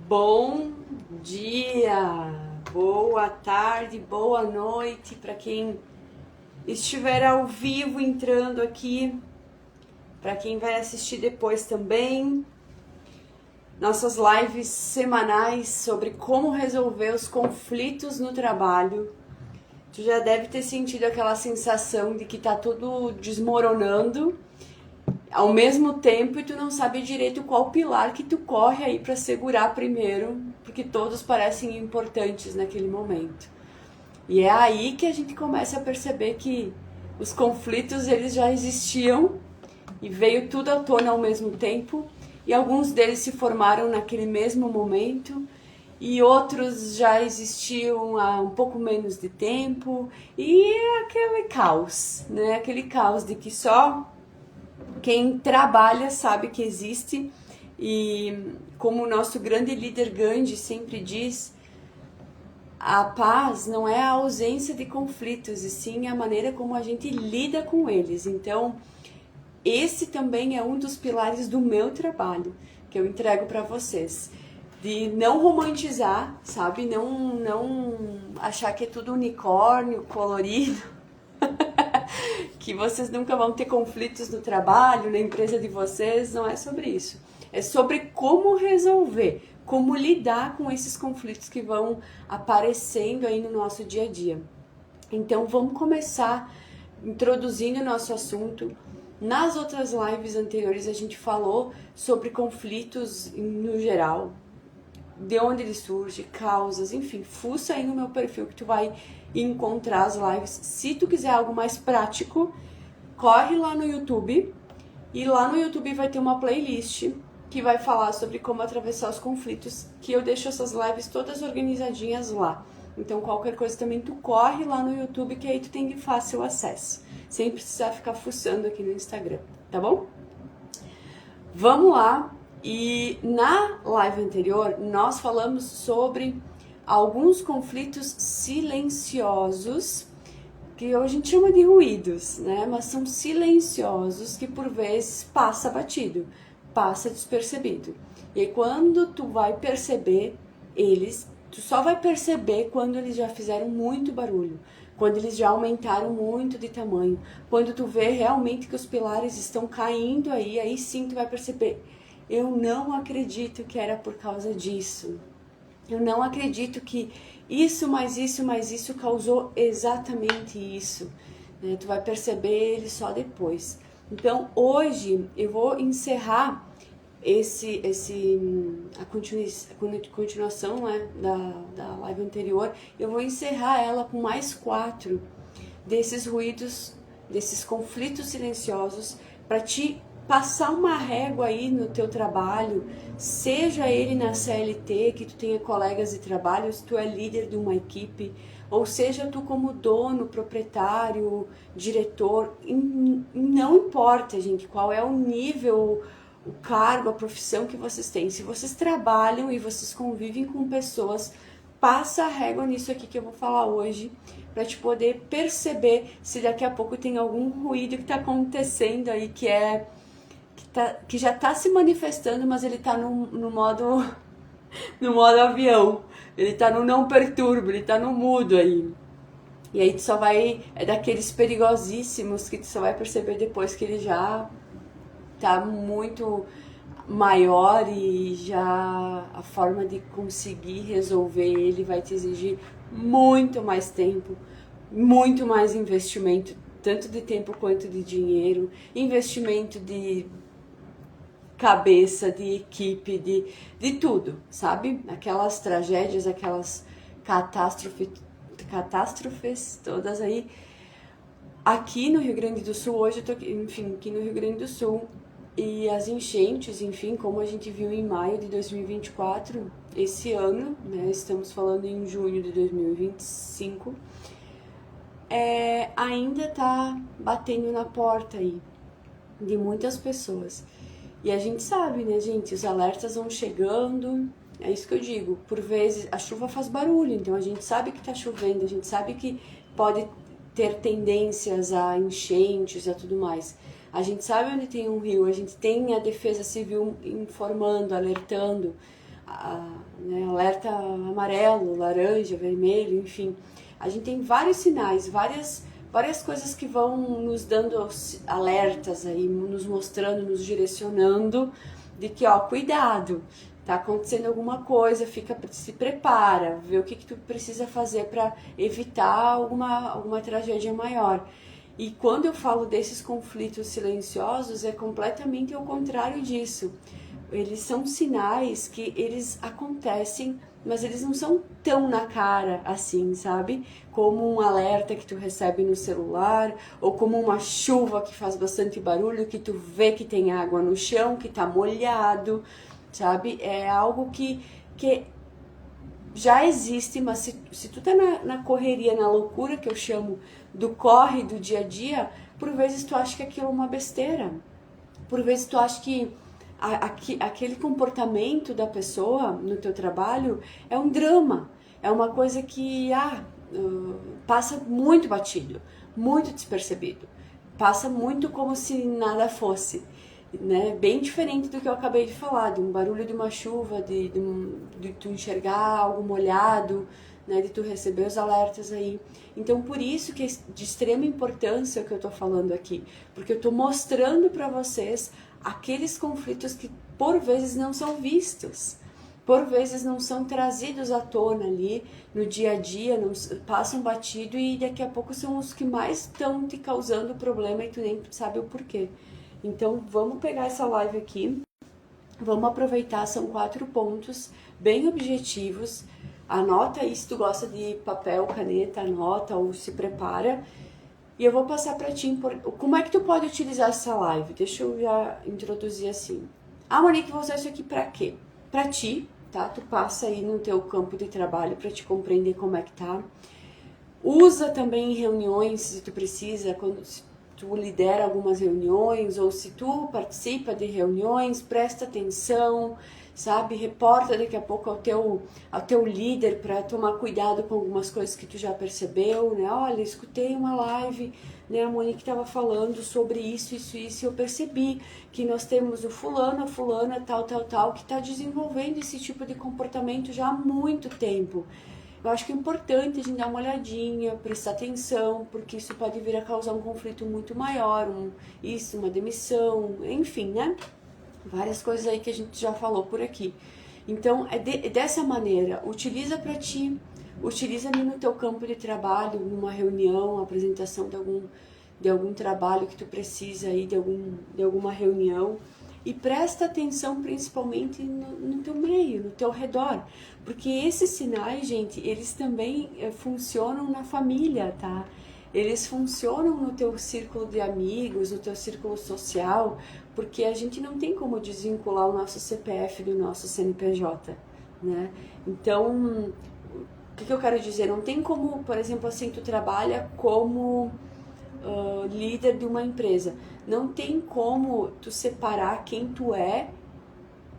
Bom dia, boa tarde, boa noite para quem estiver ao vivo entrando aqui, para quem vai assistir depois também. Nossas lives semanais sobre como resolver os conflitos no trabalho. Tu já deve ter sentido aquela sensação de que tá tudo desmoronando ao mesmo tempo e tu não sabe direito qual pilar que tu corre aí para segurar primeiro, porque todos parecem importantes naquele momento. E é aí que a gente começa a perceber que os conflitos eles já existiam e veio tudo à tona ao mesmo tempo, e alguns deles se formaram naquele mesmo momento e outros já existiam há um pouco menos de tempo, e aquele caos, né? Aquele caos de que só quem trabalha sabe que existe. E como o nosso grande líder Gandhi sempre diz, a paz não é a ausência de conflitos, e sim a maneira como a gente lida com eles. Então, esse também é um dos pilares do meu trabalho, que eu entrego para vocês. De não romantizar, sabe? Não achar que é tudo unicórnio, colorido, que vocês nunca vão ter conflitos no trabalho, na empresa de vocês. Não é sobre isso. É sobre como resolver, como lidar com esses conflitos que vão aparecendo aí no nosso dia a dia. Então vamos começar introduzindo o nosso assunto. Nas outras lives anteriores a gente falou sobre conflitos no geral, de onde ele surge, causas, enfim, fuça aí no meu perfil que tu vai encontrar as lives. Se tu quiser algo mais prático, corre lá no YouTube, e lá no YouTube vai ter uma playlist que vai falar sobre como atravessar os conflitos, que eu deixo essas lives todas organizadinhas lá. Então qualquer coisa também tu corre lá no YouTube, que aí tu tem de fácil acesso, sem precisar ficar fuçando aqui no Instagram, tá bom? Vamos lá. E na live anterior nós falamos sobre alguns conflitos silenciosos, que a gente chama de ruídos, né? Mas são silenciosos, que por vezes passa batido, passa despercebido. E aí, quando tu vai perceber eles, tu só vai perceber quando eles já fizeram muito barulho, quando eles já aumentaram muito de tamanho, quando tu vê realmente que os pilares estão caindo aí sim tu vai perceber. Eu não acredito que era por causa disso. Eu não acredito que isso mais isso causou exatamente isso. Né? Tu vai perceber ele só depois. Então hoje eu vou encerrar a continuação, né, da live anterior. Eu vou encerrar ela com mais 4 desses ruídos, desses conflitos silenciosos, para te passar uma régua aí no teu trabalho, seja ele na CLT, que tu tenha colegas de trabalho, se tu é líder de uma equipe, ou seja tu como dono, proprietário, diretor, não importa, gente, qual é o nível, o cargo, a profissão que vocês têm. Se vocês trabalham e vocês convivem com pessoas, passa a régua nisso aqui que eu vou falar hoje, para te poder perceber se daqui a pouco tem algum ruído que está acontecendo aí, que já está se manifestando, mas ele está no modo no modo avião. Ele está no não perturbe, ele está no mudo aí. E aí tu só vai, é daqueles perigosíssimos que tu só vai perceber depois que ele já tá muito maior, e já a forma de conseguir resolver ele vai te exigir muito mais tempo, muito mais investimento, tanto de tempo quanto de dinheiro, investimento de cabeça, de equipe, de tudo, sabe? Aquelas tragédias, aquelas catástrofes todas aí. Aqui no Rio Grande do Sul, hoje eu tô, enfim, aqui no Rio Grande do Sul, e as enchentes, enfim, como a gente viu em maio de 2024, esse ano, né, estamos falando em junho de 2025, ainda tá batendo na porta aí de muitas pessoas. E a gente sabe, né, gente, os alertas vão chegando, é isso que eu digo, por vezes a chuva faz barulho, então a gente sabe que tá chovendo, a gente sabe que pode ter tendências a enchentes, a tudo mais. A gente sabe onde tem um rio, a gente tem a Defesa Civil informando, alertando, né, alerta amarelo, laranja, vermelho, enfim. A gente tem vários sinais, várias coisas que vão nos dando alertas aí, nos mostrando, nos direcionando de que, ó, cuidado, tá acontecendo alguma coisa, se prepara, vê o que tu precisa fazer para evitar alguma tragédia maior. E quando eu falo desses conflitos silenciosos, é completamente ao contrário disso. Eles são sinais que eles acontecem, mas eles não são tão na cara assim, sabe? Como um alerta que tu recebe no celular, ou como uma chuva que faz bastante barulho, que tu vê que tem água no chão, que tá molhado, sabe? É algo que já existe, mas se tu tá na correria, na loucura que eu chamo do corre do dia a dia, por vezes tu acha que aquilo é uma besteira. Por vezes tu acha que aquele comportamento da pessoa no teu trabalho é um drama, é uma coisa que passa muito batido, muito despercebido, passa muito como se nada fosse, né? Bem diferente do que eu acabei de falar, de um barulho de uma chuva, de tu enxergar algo molhado, né? De tu receber os alertas aí. Então, por isso que é de extrema importância o que eu tô falando aqui, porque eu tô mostrando para vocês aqueles conflitos que por vezes não são vistos, por vezes não são trazidos à tona ali no dia a dia, não passam batido e daqui a pouco são os que mais estão te causando problema e tu nem sabe o porquê. Então vamos pegar essa live aqui, vamos aproveitar, são 4 pontos bem objetivos. Anota aí, se tu gosta de papel, caneta, anota ou se prepara. E eu vou passar para ti como é que tu pode utilizar essa live. Deixa eu já introduzir assim. Monique, vou usar isso aqui para quê? Para ti, tá? Tu passa aí no teu campo de trabalho para te compreender como é que tá. Usa também em reuniões, se tu precisa, se tu lidera algumas reuniões ou se tu participa de reuniões, presta atenção, sabe? Reporta daqui a pouco ao teu líder para tomar cuidado com algumas coisas que tu já percebeu, né? Olha, escutei uma live, né? A Monique estava falando sobre isso, e eu percebi que nós temos o fulano, a fulana, tal, que está desenvolvendo esse tipo de comportamento já há muito tempo. Eu acho que é importante a gente dar uma olhadinha, prestar atenção, porque isso pode vir a causar um conflito muito maior, uma demissão, enfim, né? Várias coisas aí que a gente já falou por aqui. Então, é dessa maneira, utiliza para ti, utiliza ali no teu campo de trabalho, numa reunião, apresentação de algum trabalho que tu precisa aí, de alguma reunião. E presta atenção principalmente no teu meio, no teu redor. Porque esses sinais, gente, eles também funcionam na família, tá? Eles funcionam no teu círculo de amigos, no teu círculo social, porque a gente não tem como desvincular o nosso CPF do nosso CNPJ, né? Então, o que eu quero dizer? Não tem como, por exemplo, assim, tu trabalha como líder de uma empresa. Não tem como tu separar quem tu é,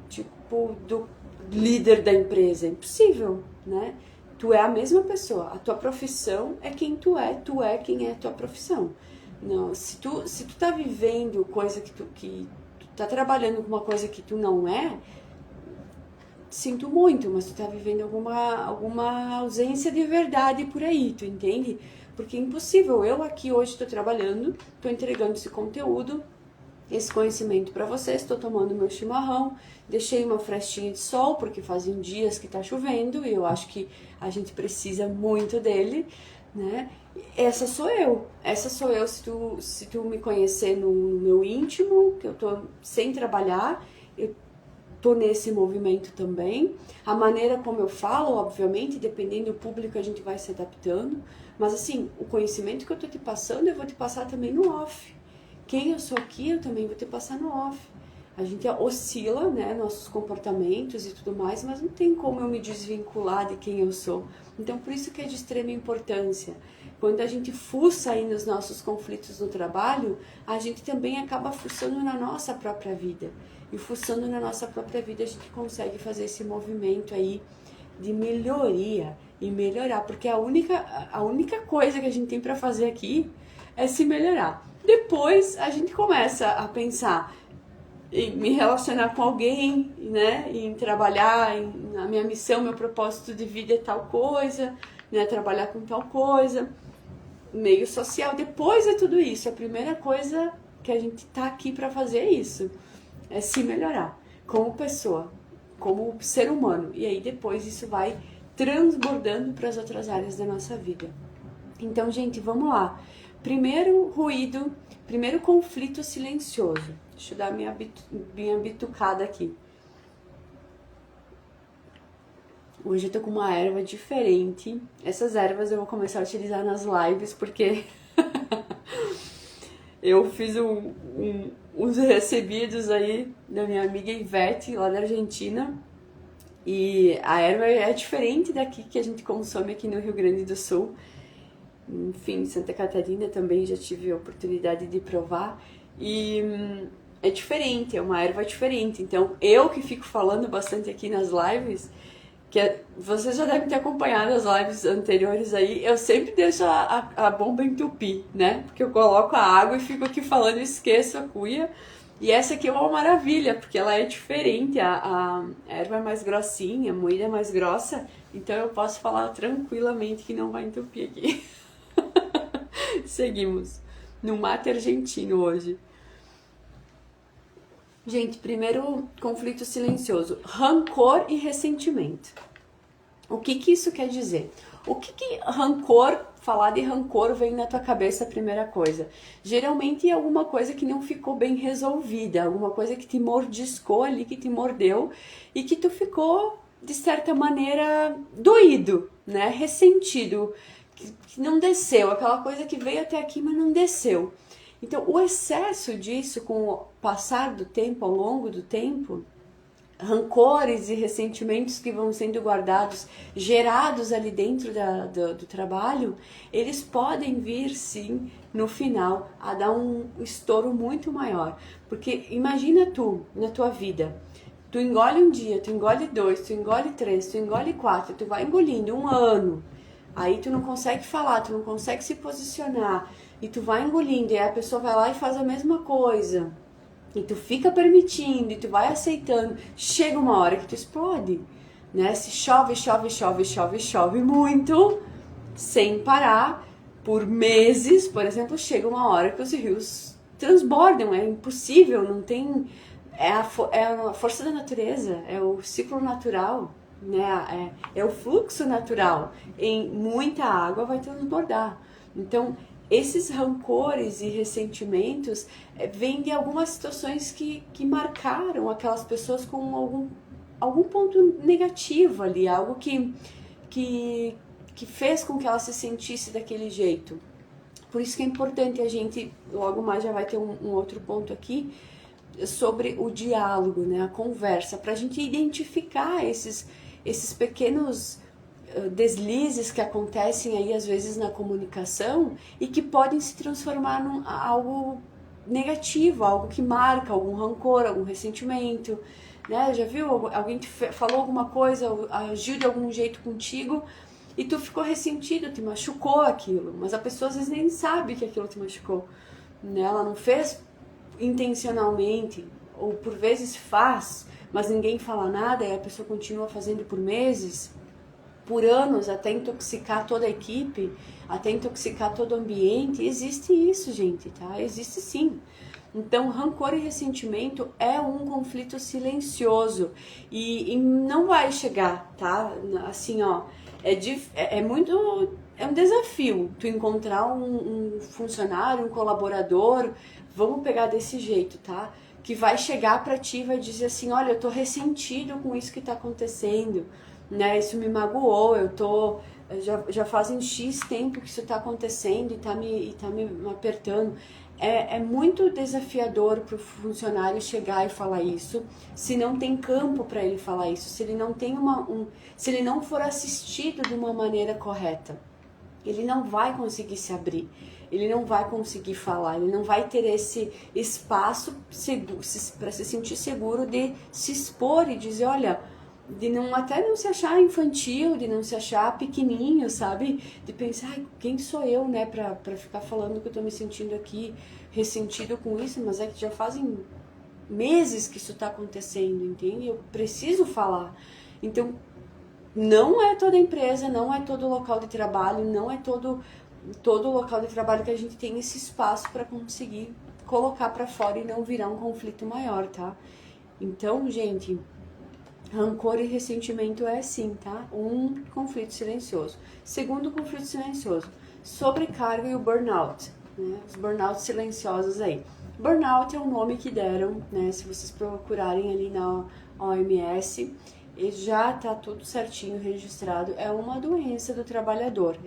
tipo, do líder da empresa. É impossível, né? Tu é a mesma pessoa. A tua profissão é quem tu é quem é a tua profissão. Não, se tu tá vivendo coisa que tu tá trabalhando com uma coisa que tu não é, sinto muito, mas tu tá vivendo alguma ausência de verdade por aí, tu entende? Porque é impossível. Eu aqui hoje estou trabalhando, estou entregando esse conteúdo, esse conhecimento para vocês, estou tomando meu chimarrão, deixei uma frestinha de sol, porque fazem dias que tá chovendo e eu acho que a gente precisa muito dele, né? Essa sou eu se tu me conhecer no meu íntimo, que eu tô sem trabalhar, eu tô nesse movimento também. A maneira como eu falo, obviamente, dependendo do público, a gente vai se adaptando. Mas assim, o conhecimento que eu tô te passando, eu vou te passar também no off. Quem eu sou aqui, eu também vou te passar no off. A gente oscila, né, nossos comportamentos e tudo mais, mas não tem como eu me desvincular de quem eu sou. Então, por isso que é de extrema importância. Quando a gente fuça aí nos nossos conflitos no trabalho, a gente também acaba fuçando na nossa própria vida. E fuçando na nossa própria vida, a gente consegue fazer esse movimento aí de melhoria e melhorar, porque a única coisa que a gente tem para fazer aqui é se melhorar. Depois a gente começa a pensar, em me relacionar com alguém, né? Em trabalhar, a minha missão, meu propósito de vida é tal coisa, né? Trabalhar com tal coisa. Meio social. Depois é tudo isso. A primeira coisa que a gente tá aqui para fazer é isso. É se melhorar como pessoa, como ser humano. E aí depois isso vai transbordando para as outras áreas da nossa vida. Então, gente, vamos lá. Primeiro ruído, primeiro conflito silencioso. Deixa eu dar minha bitucada aqui. Hoje eu tô com uma erva diferente. Essas ervas eu vou começar a utilizar nas lives, porque eu fiz uns recebidos aí da minha amiga Ivete, lá da Argentina. E a erva é diferente daqui que a gente consome aqui no Rio Grande do Sul. Enfim, Santa Catarina também já tive a oportunidade de provar. E é diferente, é uma erva diferente. Então, eu que fico falando bastante aqui nas lives, vocês já devem ter acompanhado as lives anteriores aí, eu sempre deixo a bomba entupir, né? Porque eu coloco a água e fico aqui falando e esqueço a cuia. E essa aqui é uma maravilha, porque ela é diferente, a erva é mais grossinha, a moída é mais grossa, então eu posso falar tranquilamente que não vai entupir aqui. Seguimos. No mate argentino hoje. Gente, primeiro conflito silencioso. Rancor e ressentimento. O que isso quer dizer? O que rancor, falar de rancor vem na tua cabeça a primeira coisa? Geralmente é alguma coisa que não ficou bem resolvida, alguma coisa que te mordiscou ali, que te mordeu e que tu ficou, de certa maneira, doído, né? Ressentido, que não desceu, aquela coisa que veio até aqui, mas não desceu. Então, o excesso disso, com o passar do tempo, ao longo do tempo, rancores e ressentimentos que vão sendo guardados, gerados ali dentro do trabalho, eles podem vir, sim, no final, a dar um estouro muito maior. Porque imagina tu, na tua vida, tu engole um dia, tu engole 2, tu engole 3, tu engole 4, tu vai engolindo 1 ano, aí tu não consegue falar, tu não consegue se posicionar, e tu vai engolindo, e aí a pessoa vai lá e faz a mesma coisa, e tu fica permitindo, e tu vai aceitando, chega uma hora que tu explode, né? Se chove, chove, chove, chove, chove muito, sem parar, por meses, por exemplo, chega uma hora que os rios transbordam, é impossível, não tem... É a força da natureza, é o ciclo natural, né? É o fluxo natural. Em muita água vai transbordar. Então, esses rancores e ressentimentos vêm de algumas situações que marcaram aquelas pessoas com algum ponto negativo ali, algo que fez com que ela se sentisse daquele jeito. Por isso que é importante a gente, logo mais já vai ter um outro ponto aqui, sobre o diálogo, né, a conversa, para a gente identificar esses pequenos deslizes que acontecem aí às vezes na comunicação e que podem se transformar em algo negativo, algo que marca, algum rancor, algum ressentimento, né? Já viu? Alguém te falou alguma coisa, agiu de algum jeito contigo e tu ficou ressentido, te machucou aquilo, mas a pessoa às vezes nem sabe que aquilo te machucou, né? Ela não fez intencionalmente, ou por vezes faz, mas ninguém fala nada e a pessoa continua fazendo por meses, por anos, até intoxicar toda a equipe, até intoxicar todo o ambiente. Existe isso, gente, tá? Existe sim. Então, rancor e ressentimento é um conflito silencioso e não vai chegar, tá? Assim, ó, é um desafio tu encontrar um funcionário, um colaborador, vamos pegar desse jeito, tá? Que vai chegar pra ti e vai dizer assim, olha, eu tô ressentido com isso que tá acontecendo, né? Isso me magoou, já fazem X tempo que isso tá acontecendo e tá me apertando. É muito desafiador para o funcionário chegar e falar isso, se não tem campo para ele falar isso, se ele não tem se ele não for assistido de uma maneira correta, ele não vai conseguir se abrir, ele não vai conseguir falar, ele não vai ter esse espaço para se sentir seguro de se expor e dizer, olha, até não se achar infantil, de não se achar pequenininho, sabe? De pensar, ai, quem sou eu, né, pra ficar falando que eu tô me sentindo aqui ressentido com isso, mas é que já fazem meses que isso está acontecendo, entende? Eu preciso falar. Então, não é toda empresa, não é todo local de trabalho, não é todo local de trabalho que a gente tem esse espaço para conseguir colocar para fora e não virar um conflito maior, tá? Então, gente, rancor e ressentimento é assim, tá? Um conflito silencioso. Segundo conflito silencioso, sobrecarga e o burnout, né? Os burnouts silenciosos aí. Burnout é o nome que deram, né? Se vocês procurarem ali na OMS, e já tá tudo certinho registrado. É uma doença do trabalhador.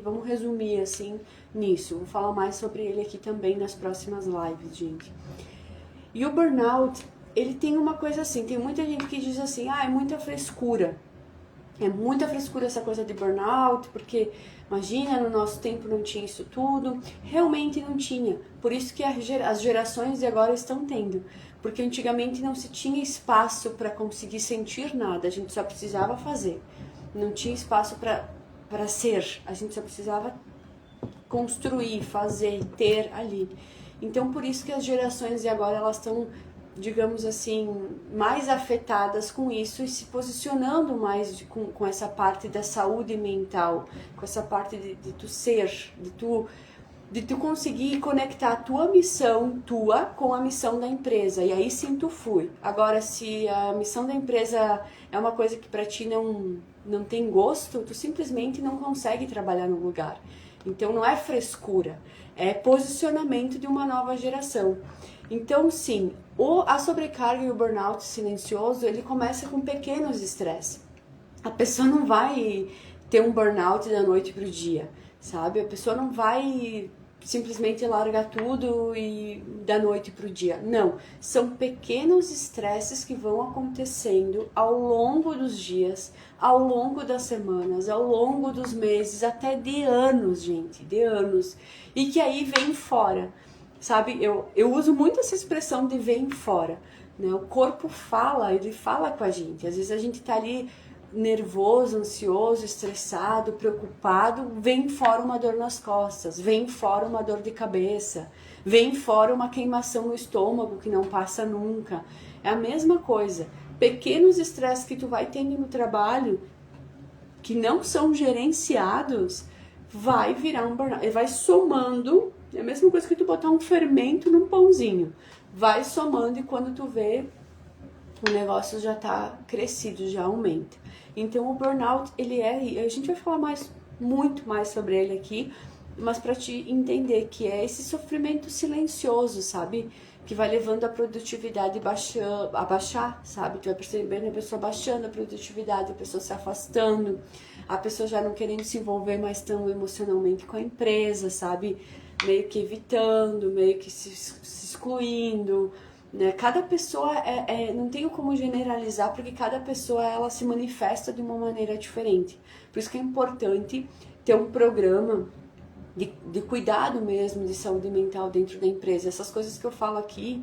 Vamos resumir assim nisso. Vou falar mais sobre ele aqui também nas próximas lives, gente. E o burnout, ele tem uma coisa assim, tem muita gente que diz assim, é muita frescura. É muita frescura essa coisa de burnout, porque imagina, no nosso tempo não tinha isso tudo. Realmente não tinha. Por isso que as gerações de agora estão tendo. Porque antigamente não se tinha espaço para conseguir sentir nada, a gente só precisava fazer. Não tinha espaço para ser, a gente só precisava construir, fazer, ter ali. Então, por isso que as gerações de agora, elas estão, digamos assim, mais afetadas com isso e se posicionando mais com essa parte da saúde mental, com essa parte de tu ser, de tu conseguir conectar a tua missão, com a missão da empresa. E aí sim tu flui. Agora, se a missão da empresa é uma coisa que pra ti não tem gosto, tu simplesmente não consegue trabalhar no lugar. Então não é frescura, é posicionamento de uma nova geração. Então sim, a sobrecarga e o burnout silencioso, ele começa com pequenos estresses. A pessoa não vai ter um burnout da noite pro dia, sabe? A pessoa não vai simplesmente largar tudo e da noite pro dia. Não, são pequenos estresses que vão acontecendo ao longo dos dias, ao longo das semanas, ao longo dos meses, até de anos, gente, de anos. E que aí vem fora, sabe? Eu uso muito essa expressão de vem fora, né? O corpo fala, ele fala com a gente. Às vezes a gente tá ali nervoso, ansioso, estressado, preocupado, vem fora uma dor nas costas, vem fora uma dor de cabeça, vem fora uma queimação no estômago que não passa nunca. É a mesma coisa. Pequenos estresses que tu vai tendo no trabalho, que não são gerenciados, vai virar um burnout. Ele vai somando, é a mesma coisa que tu botar um fermento num pãozinho. Vai somando e quando tu vê, o negócio já tá crescido, já aumenta. Então o burnout, a gente vai falar muito mais sobre ele aqui, mas para te entender que é esse sofrimento silencioso, sabe? Que vai levando a produtividade a baixar, sabe? Tu vai percebendo a pessoa baixando a produtividade, a pessoa se afastando, a pessoa já não querendo se envolver mais tão emocionalmente com a empresa, sabe? Meio que evitando, meio que se excluindo, né? Cada pessoa não tenho como generalizar, porque cada pessoa ela se manifesta de uma maneira diferente. Por isso que é importante ter um programa de cuidado mesmo, de saúde mental dentro da empresa. Essas coisas que eu falo aqui,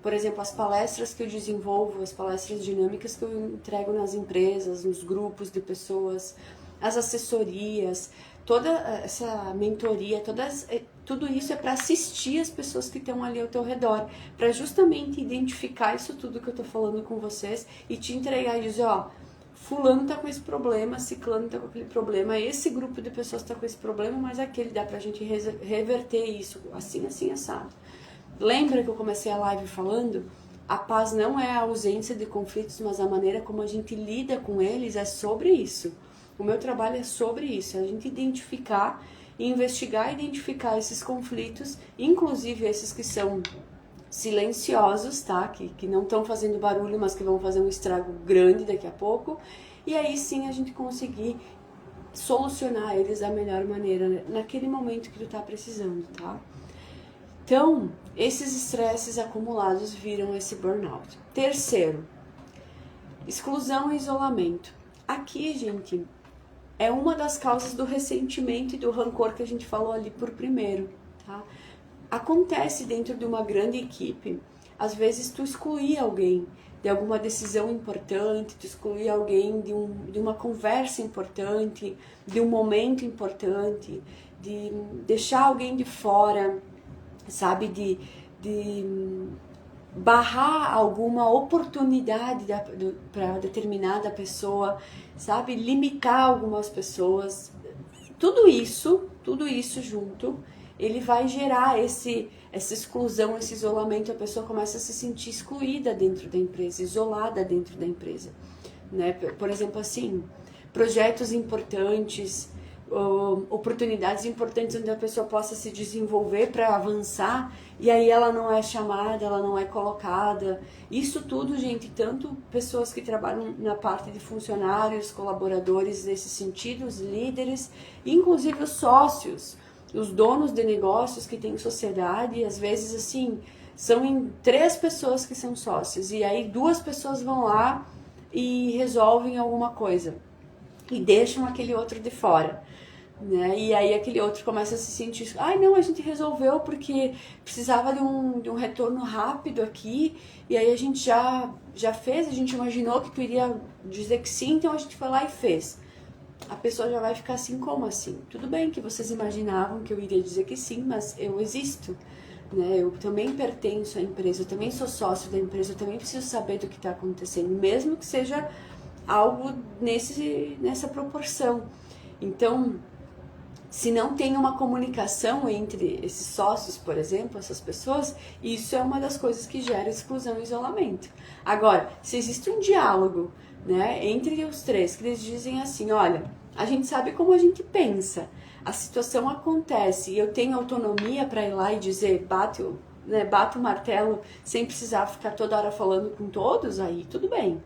por exemplo, as palestras que eu desenvolvo, as palestras dinâmicas que eu entrego nas empresas, nos grupos de pessoas, as assessorias, toda essa mentoria, tudo isso é para assistir as pessoas que estão ali ao teu redor, para justamente identificar isso tudo que eu tô falando com vocês e te entregar e dizer, fulano tá com esse problema, ciclano tá com aquele problema, esse grupo de pessoas tá com esse problema, mas aquele dá pra gente reverter isso, assim, assado. Lembra que eu comecei a live falando? A paz não é a ausência de conflitos, mas a maneira como a gente lida com eles é sobre isso. O meu trabalho é sobre isso, é a gente identificar e investigar e identificar esses conflitos, inclusive esses que são silenciosos, tá? Que não estão fazendo barulho, mas que vão fazer um estrago grande daqui a pouco. E aí sim a gente conseguir solucionar eles da melhor maneira, né? Naquele momento que tu tá precisando, tá? Então, esses estresses acumulados viram esse burnout. Terceiro, exclusão e isolamento. Aqui, gente, é uma das causas do ressentimento e do rancor que a gente falou ali por primeiro, tá? Acontece dentro de uma grande equipe, às vezes tu excluir alguém de alguma decisão importante, tu excluir alguém de uma conversa importante, de um momento importante, de deixar alguém de fora, sabe, de barrar alguma oportunidade para determinada pessoa, sabe? Limitar algumas pessoas. Tudo isso junto, ele vai gerar essa exclusão, esse isolamento, a pessoa começa a se sentir excluída dentro da empresa, isolada dentro da empresa, né? Por exemplo, assim, projetos importantes, oportunidades importantes onde a pessoa possa se desenvolver para avançar, e aí ela não é chamada, ela não é colocada. Isso tudo, gente, tanto pessoas que trabalham na parte de funcionários, colaboradores nesse sentido, os líderes, inclusive os sócios, os donos de negócios que têm sociedade, às vezes assim, são em 3 pessoas que são sócios, e aí 2 pessoas vão lá e resolvem alguma coisa e deixam aquele outro de fora, né? E aí aquele outro começa a se sentir, não, a gente resolveu porque precisava de um retorno rápido aqui, e aí a gente já fez, a gente imaginou que tu iria dizer que sim, então a gente foi lá e fez. A pessoa já vai ficar assim, como assim? Tudo bem que vocês imaginavam que eu iria dizer que sim, mas eu existo, né? Eu também pertenço à empresa, eu também sou sócio da empresa, eu também preciso saber do que está acontecendo, mesmo que seja algo nessa proporção. Então, se não tem uma comunicação entre esses sócios, por exemplo, essas pessoas, isso é uma das coisas que gera exclusão e isolamento. Agora, se existe um diálogo, né, entre os 3, que eles dizem assim, olha, a gente sabe como a gente pensa, a situação acontece e eu tenho autonomia para ir lá e dizer, bate o martelo sem precisar ficar toda hora falando com todos, aí tudo bem,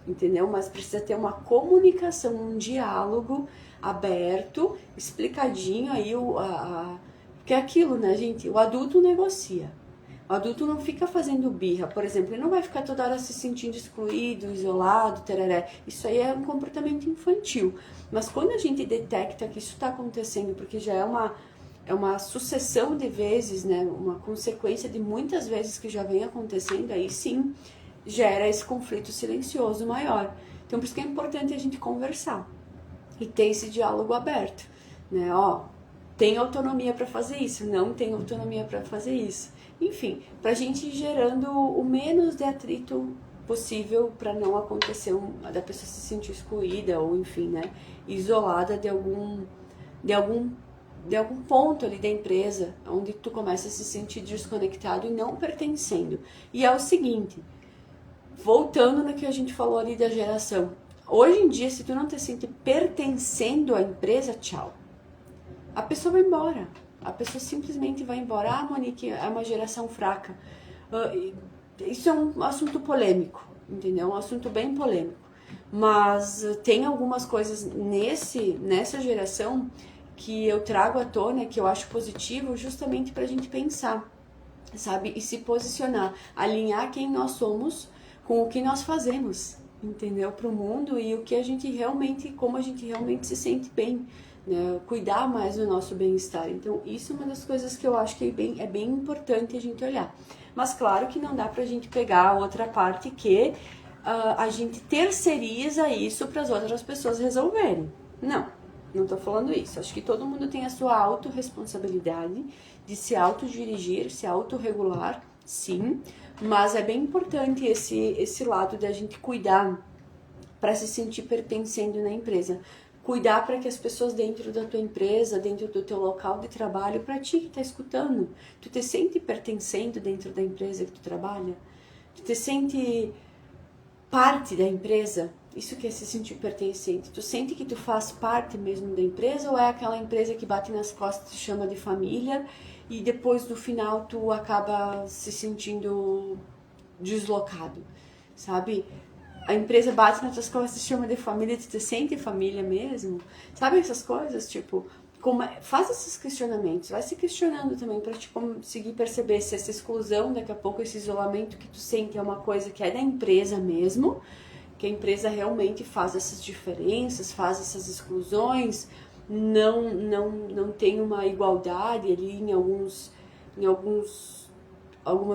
entendeu? Mas precisa ter uma comunicação, um diálogo aberto, explicadinho aí, porque é aquilo, né, gente? O adulto negocia. O adulto não fica fazendo birra, por exemplo, ele não vai ficar toda hora se sentindo excluído, isolado, tereré. Isso aí é um comportamento infantil. Mas quando a gente detecta que isso está acontecendo, porque já é uma sucessão de vezes, né, uma consequência de muitas vezes que já vem acontecendo, aí sim gera esse conflito silencioso maior. Então, por isso que é importante a gente conversar e ter esse diálogo aberto, né? Tem autonomia para fazer isso, não tem autonomia para fazer isso. Enfim, para a gente ir gerando o menos de atrito possível para não acontecer da pessoa se sentir excluída ou, enfim, né, isolada de algum ponto ali da empresa, onde tu começa a se sentir desconectado e não pertencendo. E é o seguinte, voltando no que a gente falou ali da geração, hoje em dia, se tu não te sente pertencendo à empresa, tchau. A pessoa vai embora. A pessoa simplesmente vai embora. Monique, é uma geração fraca. Isso é um assunto polêmico, entendeu? Um assunto bem polêmico. Mas tem algumas coisas nessa geração que eu trago à tona, que eu acho positivo, justamente pra gente pensar, sabe? E se posicionar, alinhar quem nós somos com o que nós fazemos, entendeu? Pro mundo e o que a gente realmente, como a gente realmente se sente bem, né? Cuidar mais do nosso bem-estar. Então, isso é uma das coisas que eu acho que é bem importante a gente olhar. Mas claro que não dá pra gente pegar a outra parte que a gente terceiriza isso para as outras pessoas resolverem. Não tô falando isso. Acho que todo mundo tem a sua autorresponsabilidade de se autodirigir, se autorregular, sim, mas é bem importante esse lado da gente cuidar para se sentir pertencendo na empresa. Cuidar para que as pessoas dentro da tua empresa, dentro do teu local de trabalho, para ti que tá escutando, tu te sente pertencendo dentro da empresa que tu trabalha? Tu te sente parte da empresa? Isso que é se sentir pertencente. Tu sente que tu faz parte mesmo da empresa ou é aquela empresa que bate nas costas e te chama de família e depois no final tu acaba se sentindo deslocado, sabe? A empresa bate nas tuas costas e te chama de família, tu te sente família mesmo? Sabe essas coisas? Tipo, faz esses questionamentos, vai se questionando também pra te conseguir perceber se essa exclusão, daqui a pouco esse isolamento que tu sente é uma coisa que é da empresa mesmo, que a empresa realmente faz essas diferenças, faz essas exclusões, não tem uma igualdade ali em algumas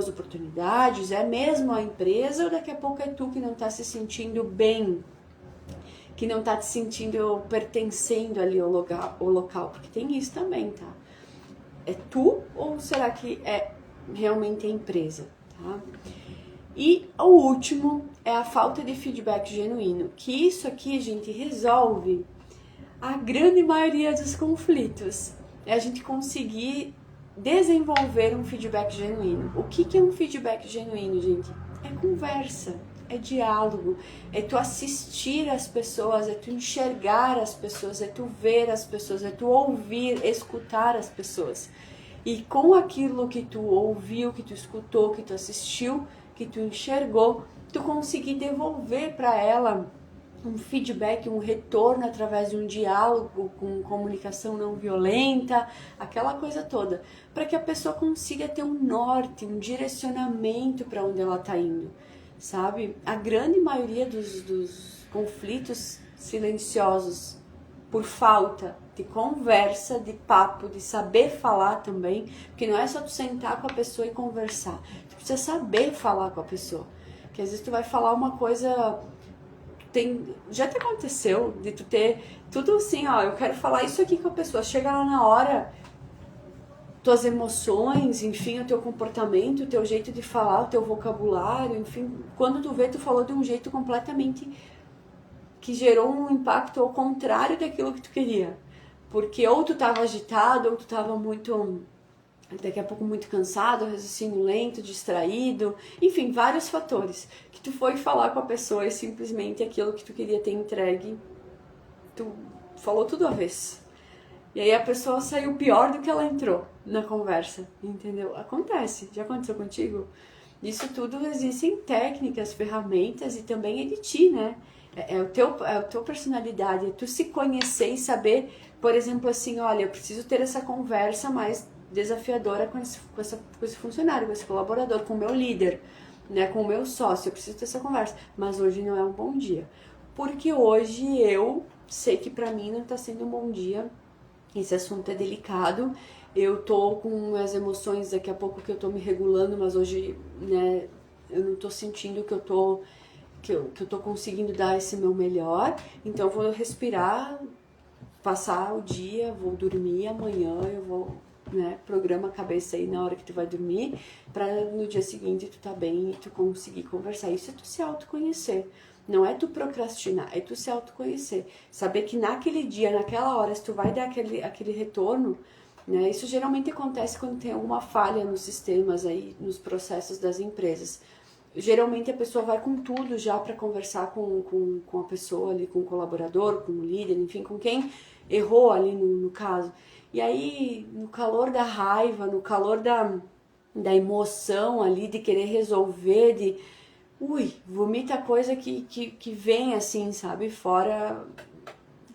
oportunidades, é mesmo a empresa ou daqui a pouco é tu que não tá se sentindo bem, que não tá te sentindo pertencendo ali ao local, porque tem isso também, tá? É tu ou será que é realmente a empresa, tá? E o último é a falta de feedback genuíno, que isso aqui a gente resolve a grande maioria dos conflitos. É a gente conseguir desenvolver um feedback genuíno. O que é um feedback genuíno, gente? É conversa, é diálogo, é tu assistir as pessoas, é tu enxergar as pessoas, é tu ver as pessoas, é tu ouvir, escutar as pessoas. E com aquilo que tu ouviu, que tu escutou, que tu assistiu, que tu enxergou, tu conseguir devolver para ela um feedback, um retorno através de um diálogo com comunicação não violenta, aquela coisa toda, para que a pessoa consiga ter um norte, um direcionamento para onde ela está indo, sabe? A grande maioria dos conflitos silenciosos por falta de conversa, de papo, de saber falar também, porque não é só tu sentar com a pessoa e conversar, tu precisa saber falar com a pessoa, porque às vezes tu vai falar uma coisa, já te aconteceu de tu ter tudo assim, ó, eu quero falar isso aqui com a pessoa, chega lá na hora, tuas emoções, enfim, o teu comportamento, o teu jeito de falar, o teu vocabulário, enfim, quando tu vê, tu falou de um jeito completamente que gerou um impacto ao contrário daquilo que tu queria. Porque ou tu tava agitado, ou tu tava muito, daqui a pouco muito cansado, raciocínio lento, distraído, enfim, vários fatores. Que tu foi falar com a pessoa e simplesmente aquilo que tu queria ter entregue, tu falou tudo à vez. E aí a pessoa saiu pior do que ela entrou na conversa, entendeu? Acontece, já aconteceu contigo? Isso tudo existem técnicas, ferramentas e também é de ti, né? É a tua personalidade, é tu se conhecer e saber, por exemplo, assim, olha, eu preciso ter essa conversa mais desafiadora com esse funcionário, com esse colaborador, com o meu líder, né, com o meu sócio, eu preciso ter essa conversa, mas hoje não é um bom dia, porque hoje eu sei que pra mim não tá sendo um bom dia, esse assunto é delicado, eu tô com as emoções daqui a pouco que eu tô me regulando, mas hoje, né, eu não tô sentindo que eu tô conseguindo dar esse meu melhor, então eu vou respirar, passar o dia, vou dormir, amanhã eu vou, né, programa a cabeça aí na hora que tu vai dormir, pra no dia seguinte tu tá bem e tu conseguir conversar. Isso é tu se autoconhecer, não é tu procrastinar, é tu se autoconhecer, saber que naquele dia, naquela hora, se tu vai dar aquele retorno, né, isso geralmente acontece quando tem alguma falha nos sistemas aí, nos processos das empresas. Geralmente a pessoa vai com tudo já para conversar com a pessoa ali, com o colaborador, com o líder, enfim, com quem errou ali no caso. E aí, no calor da raiva, no calor da emoção ali, de querer resolver, vomita coisa que vem assim, sabe, fora,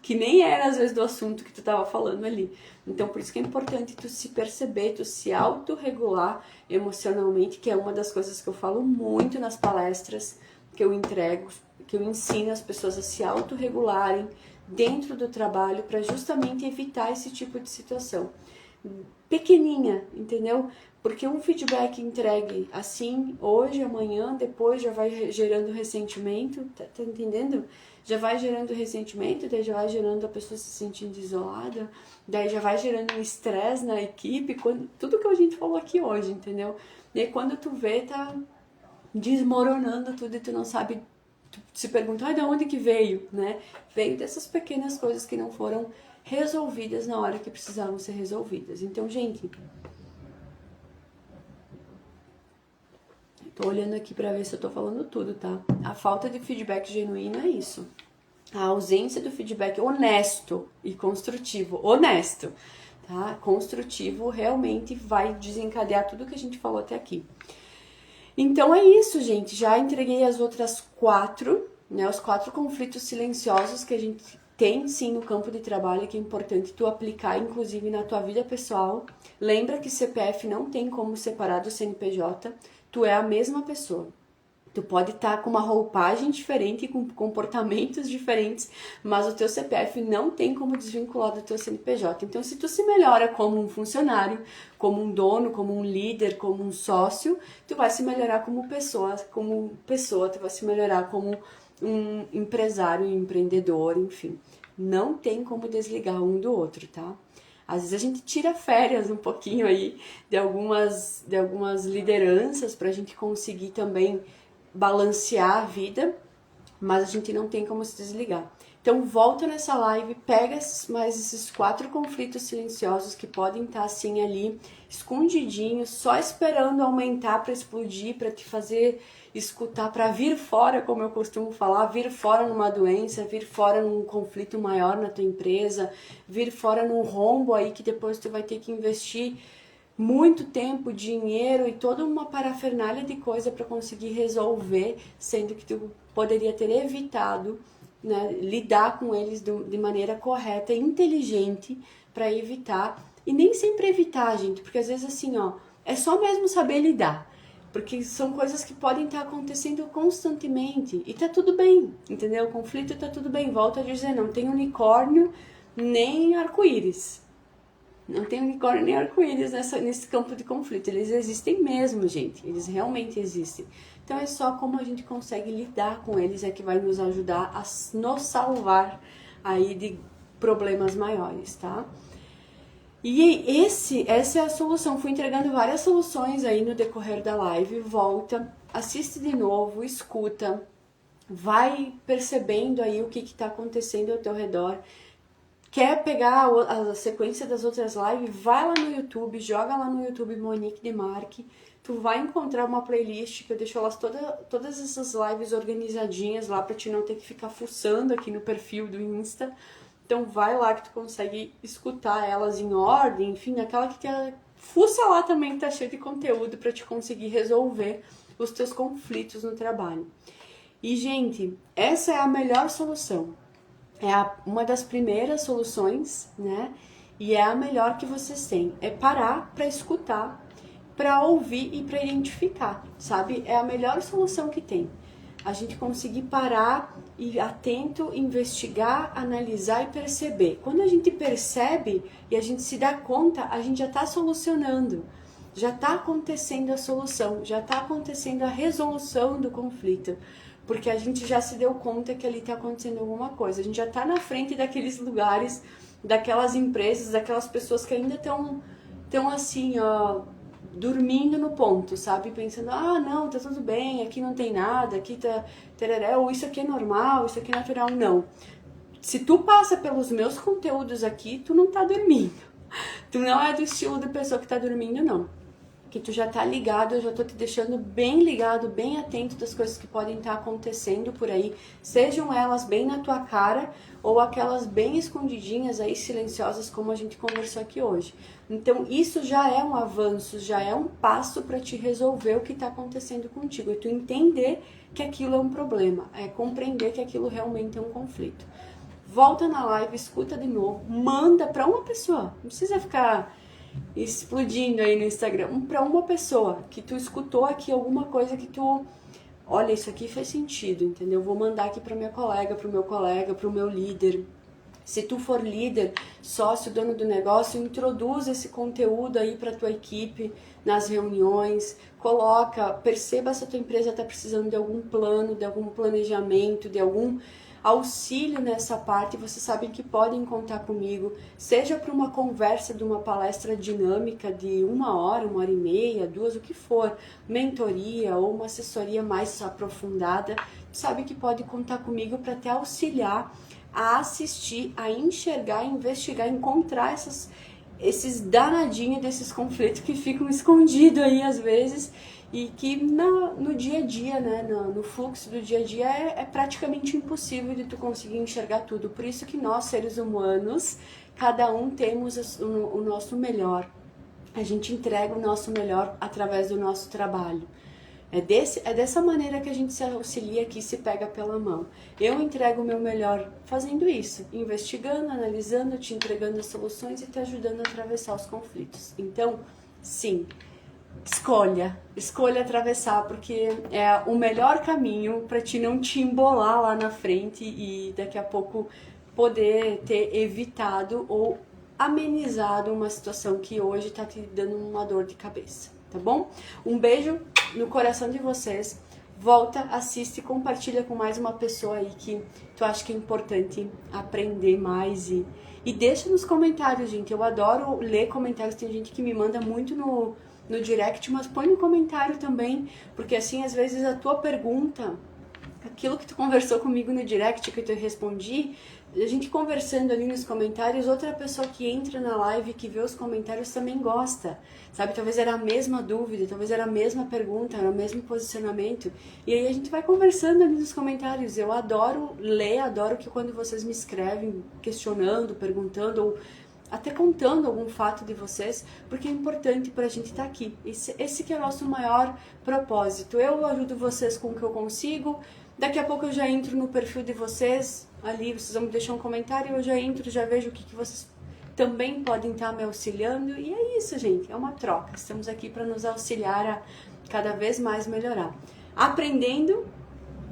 que nem era às vezes do assunto que tu tava falando ali. Então por isso que é importante tu se perceber, tu se autorregular emocionalmente, que é uma das coisas que eu falo muito nas palestras que eu entrego, que eu ensino as pessoas a se autorregularem dentro do trabalho para justamente evitar esse tipo de situação. Pequeninha, entendeu? Porque um feedback entregue assim, hoje, amanhã, depois já vai gerando ressentimento, tá entendendo? Já vai gerando ressentimento, daí já vai gerando a pessoa se sentindo isolada, daí já vai gerando um estresse na equipe, tudo que a gente falou aqui hoje, entendeu? E aí quando tu vê, tá desmoronando tudo e tu não sabe, tu se pergunta, de onde que veio, né? Veio dessas pequenas coisas que não foram resolvidas na hora que precisavam ser resolvidas. Então, gente, tô olhando aqui pra ver se eu tô falando tudo, tá? A falta de feedback genuíno é isso. A ausência do feedback honesto e construtivo. Honesto, tá? Construtivo realmente vai desencadear tudo que a gente falou até aqui. Então é isso, gente. Já entreguei as outras 4, né? Os 4 conflitos silenciosos que a gente tem sim no campo de trabalho, que é importante tu aplicar, inclusive na tua vida pessoal. Lembra que CPF não tem como separar do CNPJ. Tu é a mesma pessoa. Tu pode estar com uma roupagem diferente, com comportamentos diferentes, mas o teu CPF não tem como desvincular do teu CNPJ. Então, se tu se melhora como um funcionário, como um dono, como um líder, como um sócio, tu vai se melhorar como pessoa, tu vai se melhorar como um empresário, um empreendedor, enfim. Não tem como desligar um do outro, tá? Às vezes a gente tira férias um pouquinho aí de algumas lideranças pra gente conseguir também balancear a vida, mas a gente não tem como se desligar. Então volta nessa live, pega mais esses 4 conflitos silenciosos que podem estar assim ali, escondidinhos, só esperando aumentar para explodir, para te fazer escutar, para vir fora, como eu costumo falar, vir fora numa doença, vir fora num conflito maior na tua empresa, vir fora num rombo aí que depois tu vai ter que investir muito tempo, dinheiro e toda uma parafernália de coisa para conseguir resolver, sendo que tu poderia ter evitado, né, lidar com eles de maneira correta e inteligente para evitar. E nem sempre evitar, gente, porque às vezes assim, ó, é só mesmo saber lidar. Porque são coisas que podem estar acontecendo constantemente e tá tudo bem, entendeu? O conflito tá tudo bem. Volto a dizer, não tem unicórnio nem arco-íris. Não tem unicórnio nem arco-íris nesse campo de conflito. Eles existem mesmo, gente. Eles realmente existem. Então é só como a gente consegue lidar com eles é que vai nos ajudar a nos salvar aí de problemas maiores, tá? E essa é a solução. Fui entregando várias soluções aí no decorrer da live. Volta, assiste de novo, escuta, vai percebendo aí o que está acontecendo ao teu redor. Quer pegar a sequência das outras lives? Vai lá no YouTube, joga lá no YouTube Monique Demarque. Tu vai encontrar uma playlist que eu deixo elas todas essas lives organizadinhas lá pra te não ter que ficar fuçando aqui no perfil do Insta. Então vai lá que tu consegue escutar elas em ordem, enfim, aquela que fuça lá também que tá cheio de conteúdo pra te conseguir resolver os teus conflitos no trabalho. E, gente, essa é a melhor solução. Uma das primeiras soluções, né? E é a melhor que vocês têm. É parar para escutar, para ouvir e para identificar, sabe? É a melhor solução que tem. A gente conseguir parar e atento, investigar, analisar e perceber. Quando a gente percebe e a gente se dá conta, a gente já está solucionando. Já está acontecendo a solução, já está acontecendo a resolução do conflito. Porque a gente já se deu conta que ali está acontecendo alguma coisa. A gente já está na frente daqueles lugares, daquelas empresas, daquelas pessoas que ainda estão assim, ó, dormindo no ponto, sabe? Pensando, ah, não, tá tudo bem, aqui não tem nada, aqui tá tereré, ou isso aqui é normal, isso aqui é natural. Não. Se tu passa pelos meus conteúdos aqui, tu não tá dormindo. Tu não é do estilo de pessoa que tá dormindo, não. Que tu já tá ligado, eu já tô te deixando bem ligado, bem atento das coisas que podem estar acontecendo por aí, sejam elas bem na tua cara ou aquelas bem escondidinhas aí, silenciosas, como a gente conversou aqui hoje. Então isso já é um avanço, já é um passo para te resolver o que tá acontecendo contigo, e tu entender que aquilo é um problema, é compreender que aquilo realmente é um conflito. Volta na live, escuta de novo, manda para uma pessoa, não precisa ficar explodindo aí no Instagram, para uma pessoa que tu escutou aqui alguma coisa que tu, olha, isso aqui faz sentido, entendeu? Vou mandar aqui para minha colega, para o meu colega, para o meu líder. Se tu for líder, sócio, dono do negócio, introduz esse conteúdo aí para tua equipe nas reuniões, perceba se a tua empresa está precisando de algum plano, de algum planejamento, de algum auxílio nessa parte. Vocês sabem que podem contar comigo, seja para uma conversa de uma palestra dinâmica de 1 hora, 1h30, 2, o que for, mentoria ou uma assessoria mais aprofundada. Sabe que pode contar comigo para te auxiliar a assistir, a enxergar, a investigar, encontrar esses danadinhos desses conflitos que ficam escondidos aí às vezes, e que no dia a dia, né, no fluxo do dia a dia é praticamente impossível de tu conseguir enxergar tudo. Por isso que nós, seres humanos, cada um temos o nosso melhor. A gente entrega o nosso melhor através do nosso trabalho. É dessa maneira que a gente se auxilia aqui, se pega pela mão. Eu entrego o meu melhor fazendo isso, investigando, analisando, te entregando as soluções e te ajudando a atravessar os conflitos. Então, sim, escolha atravessar, porque é o melhor caminho para ti não te embolar lá na frente e daqui a pouco poder ter evitado ou amenizado uma situação que hoje tá te dando uma dor de cabeça, tá bom? Um beijo no coração de vocês. Volta, assiste e compartilha com mais uma pessoa aí que tu acha que é importante aprender mais e deixa nos comentários, gente. Eu adoro ler comentários, tem gente que me manda muito no direct, mas põe no comentário também, porque assim, às vezes a tua pergunta, aquilo que tu conversou comigo no direct, que eu te respondi, a gente conversando ali nos comentários, outra pessoa que entra na live, que vê os comentários também gosta, sabe? Talvez era a mesma dúvida, talvez era a mesma pergunta, era o mesmo posicionamento, e aí a gente vai conversando ali nos comentários. Eu adoro ler, adoro que quando vocês me escrevem, questionando, perguntando, ou até contando algum fato de vocês, porque é importante pra gente estar aqui. Esse que é o nosso maior propósito. Eu ajudo vocês com o que eu consigo. Daqui a pouco eu já entro no perfil de vocês, ali vocês vão me deixar um comentário, eu já entro, já vejo o que vocês também podem estar me auxiliando. E é isso, gente, é uma troca. Estamos aqui para nos auxiliar a cada vez mais melhorar. Aprendendo,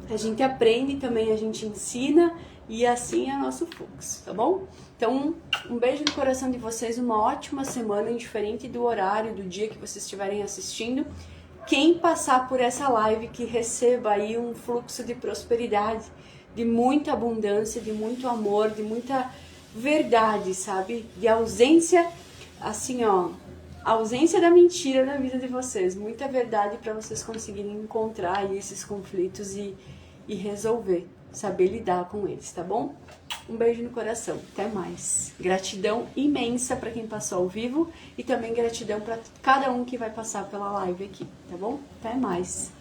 a gente aprende, também a gente ensina, e assim é o nosso fluxo, tá bom? Então, um beijo no coração de vocês, uma ótima semana, indiferente do horário, do dia que vocês estiverem assistindo. Quem passar por essa live, que receba aí um fluxo de prosperidade, de muita abundância, de muito amor, de muita verdade, sabe? De ausência, assim, ó, ausência da mentira na vida de vocês. Muita verdade para vocês conseguirem encontrar aí esses conflitos e resolver, saber lidar com eles, tá bom? Um beijo no coração, até mais. Gratidão imensa para quem passou ao vivo e também gratidão para cada um que vai passar pela live aqui, tá bom? Até mais.